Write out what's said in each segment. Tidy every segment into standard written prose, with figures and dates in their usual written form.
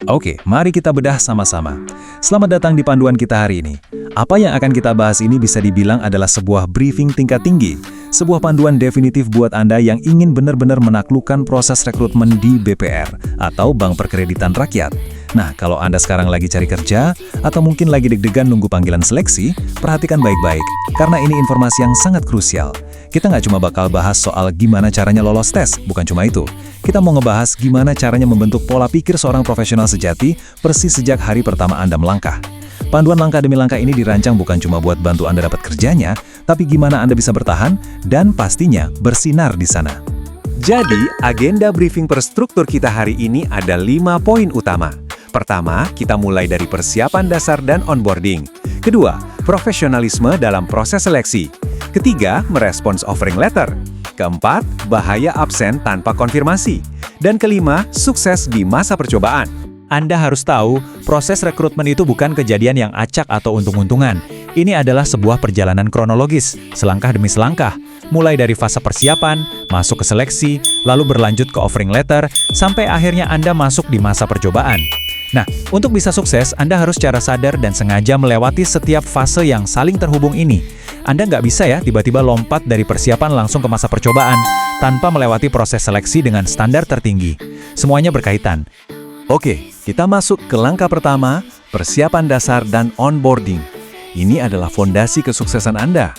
Oke, mari kita bedah sama-sama. Selamat datang di panduan kita hari ini. Apa yang akan kita bahas ini bisa dibilang adalah sebuah briefing tingkat tinggi, sebuah panduan definitif buat Anda yang ingin benar-benar menaklukkan proses rekrutmen di BPR atau Bank Perkreditan Rakyat. Nah, kalau Anda sekarang lagi cari kerja, atau mungkin lagi deg-degan nunggu panggilan seleksi, perhatikan baik-baik, karena ini informasi yang sangat krusial. Kita nggak cuma bakal bahas soal gimana caranya lolos tes, bukan cuma itu. Kita mau ngebahas gimana caranya membentuk pola pikir seorang profesional sejati persis sejak hari pertama Anda melangkah. Panduan langkah demi langkah ini dirancang bukan cuma buat bantu Anda dapat kerjanya, tapi gimana Anda bisa bertahan dan pastinya bersinar di sana. Jadi, agenda briefing perstruktur kita hari ini ada 5 poin utama. Pertama, kita mulai dari persiapan dasar dan onboarding. Kedua, profesionalisme dalam proses seleksi. Ketiga, merespons offering letter. Keempat, bahaya absen tanpa konfirmasi. Dan kelima, sukses di masa percobaan. Anda harus tahu, proses rekrutmen itu bukan kejadian yang acak atau untung-untungan. Ini adalah sebuah perjalanan kronologis, selangkah demi selangkah. Mulai dari fase persiapan, masuk ke seleksi, lalu berlanjut ke offering letter, sampai akhirnya Anda masuk di masa percobaan. Nah, untuk bisa sukses, Anda harus secara sadar dan sengaja melewati setiap fase yang saling terhubung ini. Anda nggak bisa ya tiba-tiba lompat dari persiapan langsung ke masa percobaan, tanpa melewati proses seleksi dengan standar tertinggi. Semuanya berkaitan. Oke, kita masuk ke langkah pertama, persiapan dasar dan onboarding. Ini adalah fondasi kesuksesan Anda.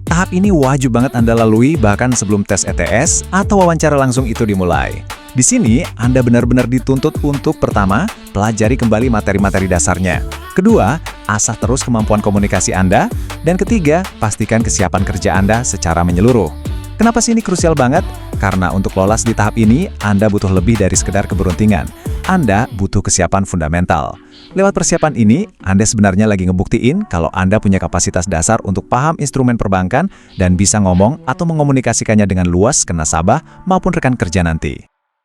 Tahap ini wajib banget Anda lalui bahkan sebelum tes ETS atau wawancara langsung itu dimulai. Di sini, Anda benar-benar dituntut untuk pertama, pelajari kembali materi-materi dasarnya. Kedua, asah terus kemampuan komunikasi Anda. Dan ketiga, pastikan kesiapan kerja Anda secara menyeluruh. Kenapa sih ini krusial banget? Karena untuk lolos di tahap ini, Anda butuh lebih dari sekedar keberuntungan. Anda butuh kesiapan fundamental. Lewat persiapan ini, Anda sebenarnya lagi ngebuktiin kalau Anda punya kapasitas dasar untuk paham instrumen perbankan dan bisa ngomong atau mengomunikasikannya dengan luas ke nasabah maupun rekan kerja nanti.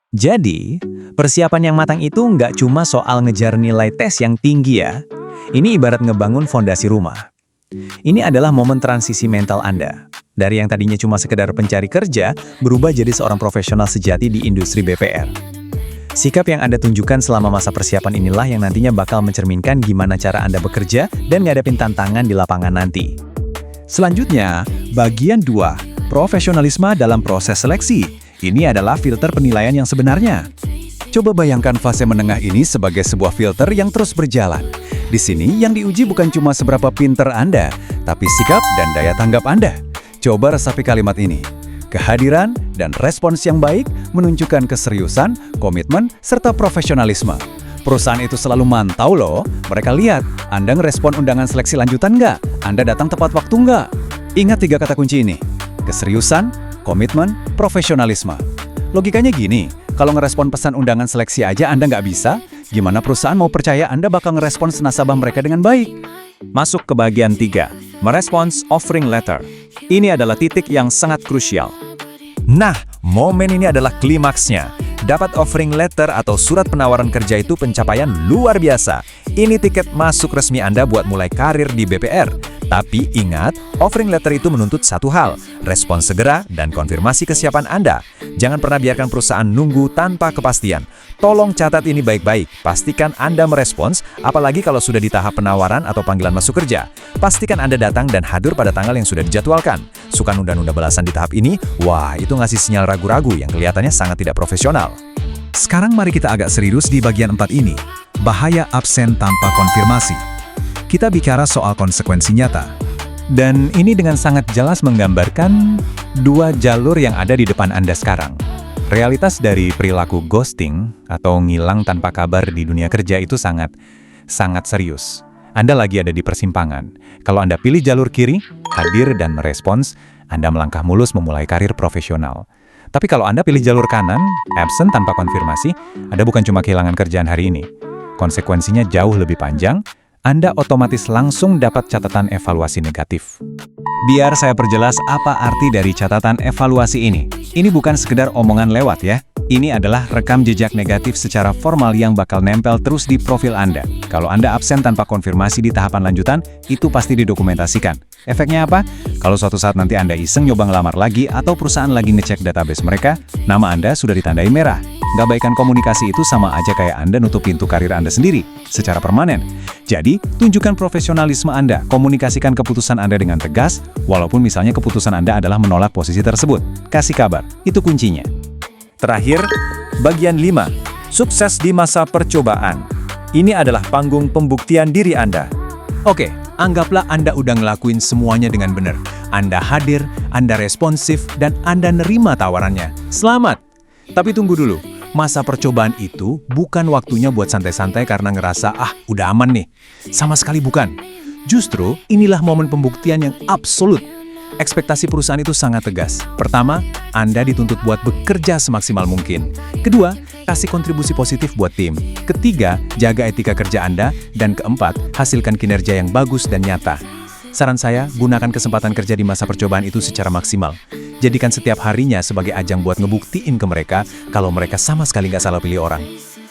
Jadi, persiapan yang matang itu nggak cuma soal ngejar nilai tes yang tinggi ya. Ini ibarat ngebangun fondasi rumah. Ini adalah momen transisi mental Anda. Dari yang tadinya cuma sekedar pencari kerja, berubah jadi seorang profesional sejati di industri BPR. Sikap yang Anda tunjukkan selama masa persiapan inilah yang nantinya bakal mencerminkan gimana cara Anda bekerja dan ngadepin tantangan di lapangan nanti. Selanjutnya, bagian 2, profesionalisme dalam proses seleksi. Ini adalah filter penilaian yang sebenarnya. Coba bayangkan fase menengah ini sebagai sebuah filter yang terus berjalan. Di sini yang diuji bukan cuma seberapa pinter Anda, tapi sikap dan daya tanggap Anda. Coba resapi kalimat ini. Kehadiran dan respons yang baik menunjukkan keseriusan, komitmen, serta profesionalisme. Perusahaan itu selalu mantau loh. Mereka lihat, Anda ngerespon undangan seleksi lanjutan nggak? Anda datang tepat waktu nggak? Ingat 3 kata kunci ini. Keseriusan, komitmen, profesionalisme. Logikanya gini, kalau ngerespon pesan undangan seleksi aja Anda nggak bisa, gimana perusahaan mau percaya Anda bakal ngerespons nasabah mereka dengan baik? Masuk ke bagian 3, merespons offering letter. Ini adalah titik yang sangat krusial. Nah, momen ini adalah klimaksnya. Dapat offering letter atau surat penawaran kerja itu pencapaian luar biasa. Ini tiket masuk resmi Anda buat mulai karir di BPR. Tapi ingat, offering letter itu menuntut satu hal, respons segera dan konfirmasi kesiapan Anda. Jangan pernah biarkan perusahaan nunggu tanpa kepastian. Tolong catat ini baik-baik, pastikan Anda merespons, apalagi kalau sudah di tahap penawaran atau panggilan masuk kerja. Pastikan Anda datang dan hadir pada tanggal yang sudah dijadwalkan. Suka nunda-nunda balasan di tahap ini, wah itu ngasih sinyal ragu-ragu yang kelihatannya sangat tidak profesional. Sekarang mari kita agak serius di bagian 4 ini, bahaya absen tanpa konfirmasi. Kita bicara soal konsekuensi nyata. Dan ini dengan sangat jelas menggambarkan 2 jalur yang ada di depan Anda sekarang. Realitas dari perilaku ghosting atau ngilang tanpa kabar di dunia kerja itu sangat serius. Anda lagi ada di persimpangan. Kalau Anda pilih jalur kiri, hadir dan merespons, Anda melangkah mulus memulai karir profesional. Tapi kalau Anda pilih jalur kanan, absent tanpa konfirmasi, Anda bukan cuma kehilangan kerjaan hari ini. Konsekuensinya jauh lebih panjang, Anda otomatis langsung dapat catatan evaluasi negatif. Biar saya perjelas apa arti dari catatan evaluasi ini. Ini bukan sekedar omongan lewat ya. Ini adalah rekam jejak negatif secara formal yang bakal nempel terus di profil Anda. Kalau Anda absen tanpa konfirmasi di tahapan lanjutan, itu pasti didokumentasikan. Efeknya apa? Kalau suatu saat nanti Anda iseng nyoba ngelamar lagi atau perusahaan lagi ngecek database mereka, nama Anda sudah ditandai merah. Nggak baikan komunikasi itu sama aja kayak Anda nutup pintu karir Anda sendiri, secara permanen. Jadi, tunjukkan profesionalisme Anda, komunikasikan keputusan Anda dengan tegas, walaupun misalnya keputusan Anda adalah menolak posisi tersebut. Kasih kabar, itu kuncinya. Terakhir, bagian 5. Sukses di masa percobaan. Ini adalah panggung pembuktian diri Anda. Oke, anggaplah Anda udah ngelakuin semuanya dengan benar. Anda hadir, Anda responsif, dan Anda nerima tawarannya. Selamat! Tapi tunggu dulu, masa percobaan itu bukan waktunya buat santai-santai karena ngerasa, udah aman nih. Sama sekali bukan. Justru, inilah momen pembuktian yang absolut. Ekspektasi perusahaan itu sangat tegas. Pertama, Anda dituntut buat bekerja semaksimal mungkin. Kedua, kasih kontribusi positif buat tim. Ketiga, jaga etika kerja Anda. Dan keempat, hasilkan kinerja yang bagus dan nyata. Saran saya, gunakan kesempatan kerja di masa percobaan itu secara maksimal. Jadikan setiap harinya sebagai ajang buat ngebuktiin ke mereka kalau mereka sama sekali nggak salah pilih orang.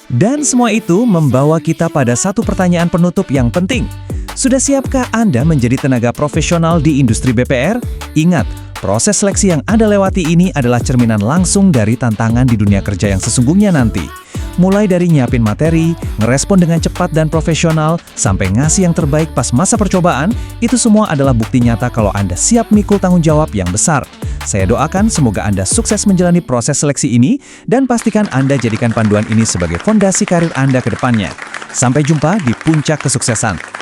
Dan semua itu membawa kita pada satu pertanyaan penutup yang penting. Sudah siapkah Anda menjadi tenaga profesional di industri BPR? Ingat, proses seleksi yang Anda lewati ini adalah cerminan langsung dari tantangan di dunia kerja yang sesungguhnya nanti. Mulai dari nyiapin materi, ngerespon dengan cepat dan profesional, sampai ngasih yang terbaik pas masa percobaan, itu semua adalah bukti nyata kalau Anda siap mikul tanggung jawab yang besar. Saya doakan semoga Anda sukses menjalani proses seleksi ini, dan pastikan Anda jadikan panduan ini sebagai fondasi karir Anda ke depannya. Sampai jumpa di puncak kesuksesan.